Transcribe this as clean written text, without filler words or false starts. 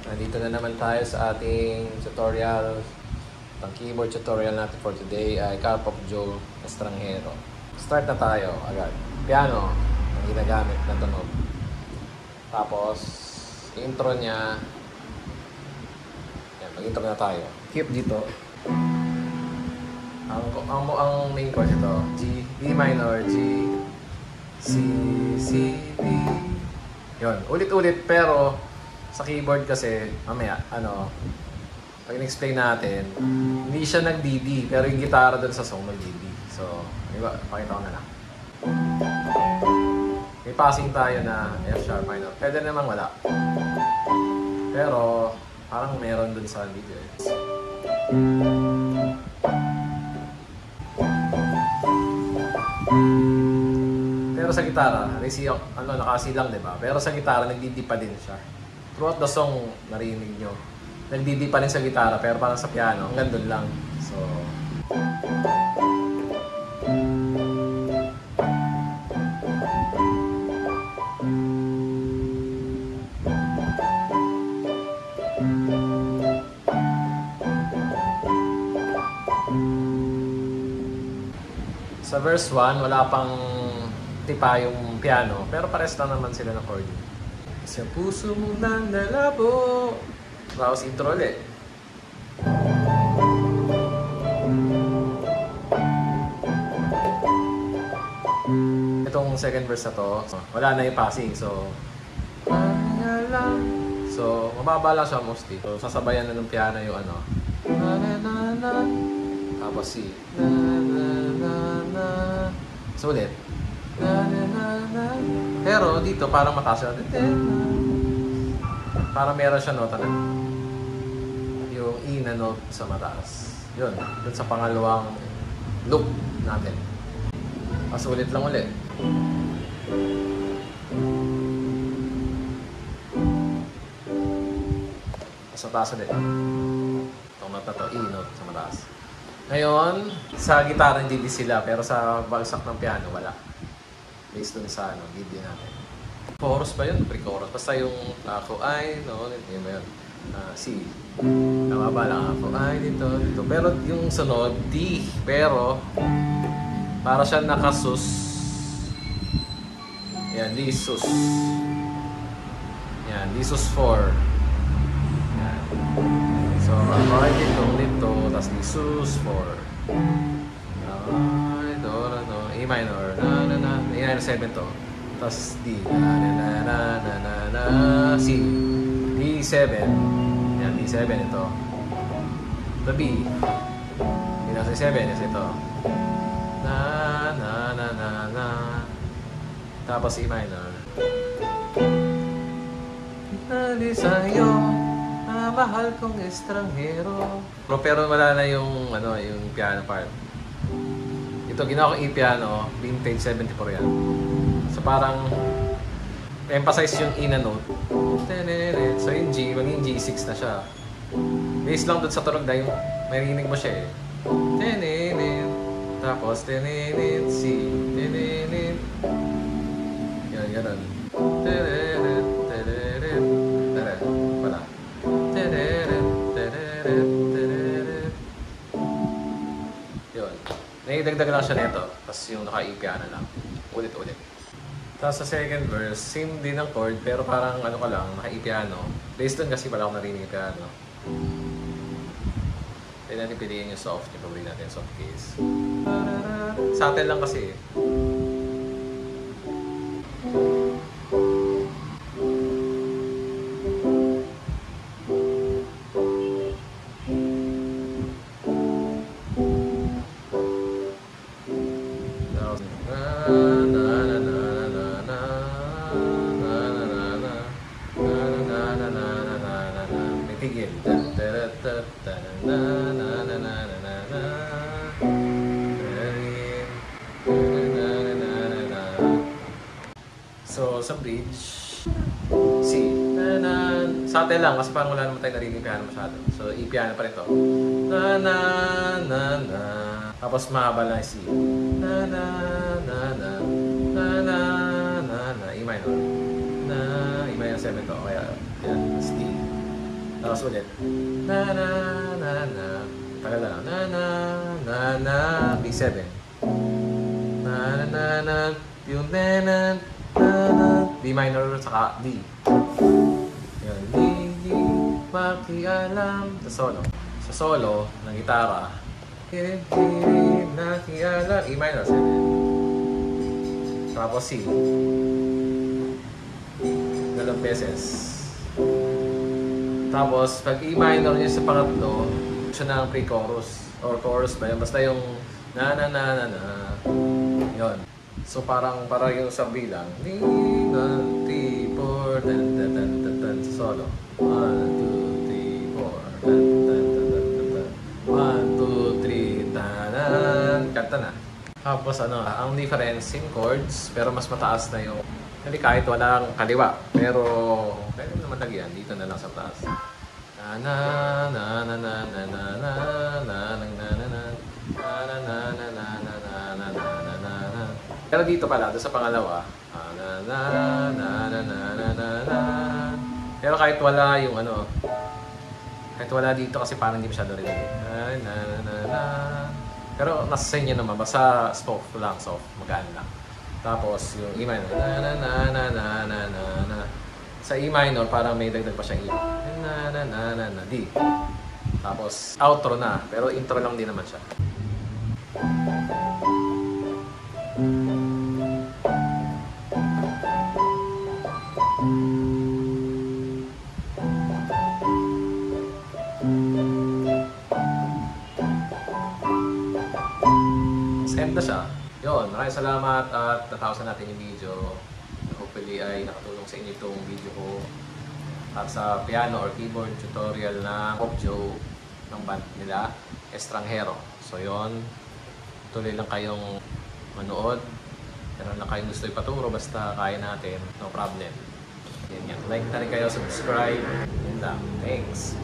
Nandito na naman tayo sa ating tutorial. Ang keyboard tutorial natin for today ay Carp of Joe Estranjero. Start na tayo agad. Piano ang ginagamit na tunog. Tapos, intro niya. Yan, mag-intro na tayo. Keep dito. Ang main chord ito, G, B minor, G, C, C, B. Yun, ulit-ulit pero sa keyboard kasi, mamaya, pag in-explain natin, hindi siya nag-DD, pero yung gitara doon sa song nag-DD. So, diba, pakita ko na lang. May passing tayo na F sharp minor. Pwede namang wala. Pero, parang meron doon sa video. Pero sa gitara, nakasilang, diba? Pero sa gitara, nag-DD pa din siya. Throughout the song, narinig nyo. Nag-DD pa rin sa gitara, pero parang sa piano, hanggang doon lang. So, sa verse 1, wala pang tipa yung piano, pero pares lang naman sila ng chord. Sa puso mo nang nalabo. Tapos intro ulit. Itong second verse na to, wala na yung passing. So, mababa lang siya mostly. So, sasabayan na ng piano yung tapos C. So, ulit. Pero dito parang mataas siya. Parang meron siya nota na yung E na note sa mataas. Yun, dun sa pangalawang loop natin. Mas ulit lang ulit. Mas mataas ulit. Itong note na to, E note sa mataas. Ngayon, sa gitara hindi sila, pero sa bagsak ng piano wala. Based dun sa video natin. Chorus ba yun? Pre-chorus. Basta yung ako ay, hindi ba yun? C. Tama ba lang ako ay dito. Pero yung sunod, D. Pero, para siya nakasus. Yan, D sus. Yan, D sus 4. Yan. So, ako ay dito, tapos D sus 4. E minor, E minor 7 to. Tapos D, C, D7. Yan, D7 ito. The B, D7 is ito. Tapos E minor. Nali sa'yo, mahal kong estranjero. Pero wala na yung piano part. Ito, ginawa ko E-piano, vintage 74 yan. So parang emphasize yung E na note. So yung G, maging G6 na siya. Based lang doon sa tunog na yung marinig mo siya eh. Tapos C. Yan, ganun. Wala. Naidagdag lang siya nito. Tapos yung naka-E-piano lang. Ulit-ulit. Tapos sa second verse, same din ang chord, pero parang naka-E-piano. Based doon kasi wala akong narinig yung piano. Pwede natin piliin yung soft. Yung pabili natin soft case. Subtle lang kasi. May tigil. So, sa bridge, C. Subtle lang kasi parang wala naman tayo narinig piano masyado. So, E-piano pa rin to. Tapos mahaba lang C. E minor. E minor 7 to. Kaya, yan, mas D. Tapos ulit. Na na na na. Tagal na lang. Na na na na. B7. Na na na na. Yung na na na na. B minor saka D. Yun. Di makialam. Sa solo. Sa solo ng gitara. Di nakialam. E minor 7. Tapos C. Dalawang beses. Tapos, pag E minor niya sa pangatlo, siya na ang pre-chorus. Or chorus ba yun? Basta yung na na na na na. Yun. So, parang yung sa bilang. 3, 4, tan tan tan tan tan sa solo. 1, 2, 3, 4, tan tan tan tan tan. 1, 2, 3, tanan. Kanta na. Tapos ang difference in chords, pero mas mataas na yung hindi kahit walang kaliwa. Pero pwede naman lagyan dito na lang sa taas. Na na na na na na na na na na na na na na na na na na na. Pero dito pala, doon sa pangalawa, na na na na na na na na. Pero kahit wala yung kahit wala dito kasi parang hindi masyado rin. Na na na na. Pero nasa sa inyo naman, basta soft lang, soft, magaan lang. Tapos yung E minor, na na na na na na na na. Sa E minor, parang may dagdag pa siyang E. Na na na na na, D. Tapos outro na, pero intro lang din naman siya. End na siya. Yun, maraming salamat at natapos natin yung video. Hopefully ay nakatulong sa inyo itong video ko. At sa piano or keyboard tutorial na Popjo ng band nila, Estranghero. So yun, tuloy lang kayong manood. Meron lang kayong gusto ipaturo, basta kaya natin, no problem. Yan. Like na rin kayo, subscribe. Yun lang. Thanks.